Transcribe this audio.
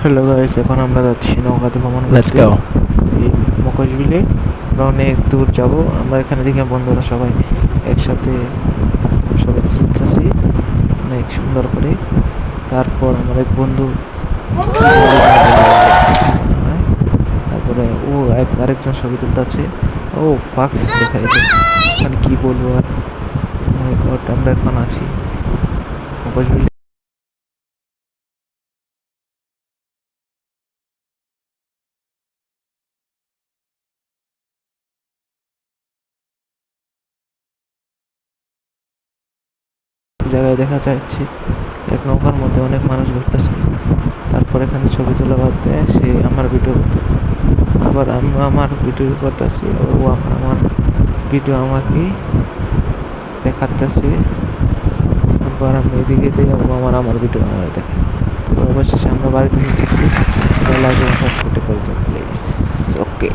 Hello guys, এখন আমরা যাচ্ছি নৌকাতে ভ্রমণ Let's করতে go. এই মকশবিলে। আমরা অনেক দূর যাব। আমরা এখানে দেখে বন্ধুরা সবাই একসাথে সবাই চলতেছি অনেক সুন্দর করে। তারপর আমার এক বন্ধু হ্যাঁ, তারপরে ও আরেকজন ছবি তুলতেছে। ও ফাক দেখাই মানে কি বলবো আর। মাই গড, আমরা এখন আছি মকশবিলে। জায়গায় দেখা যাচ্ছে এক নৌকার মধ্যে অনেক মানুষ ঘুরতেছে। তারপর এখানে ছবি তোলা বাদ দেয়, সে আমার ভিডিও করতেছে, আবার আমি আমার ভিডিও করতেছি, ও আমার ভিডিও আমাকে দেখাতেছে। তারপর আমি এদিকে দিয়ে ও আমার ভিডিও আমার দেখে। তারপর অবশেষে আমরা বাড়িতে ফিরতেছি। লাইক এবং সাবস্ক্রাইব করে দিন প্লিজ। ওকে।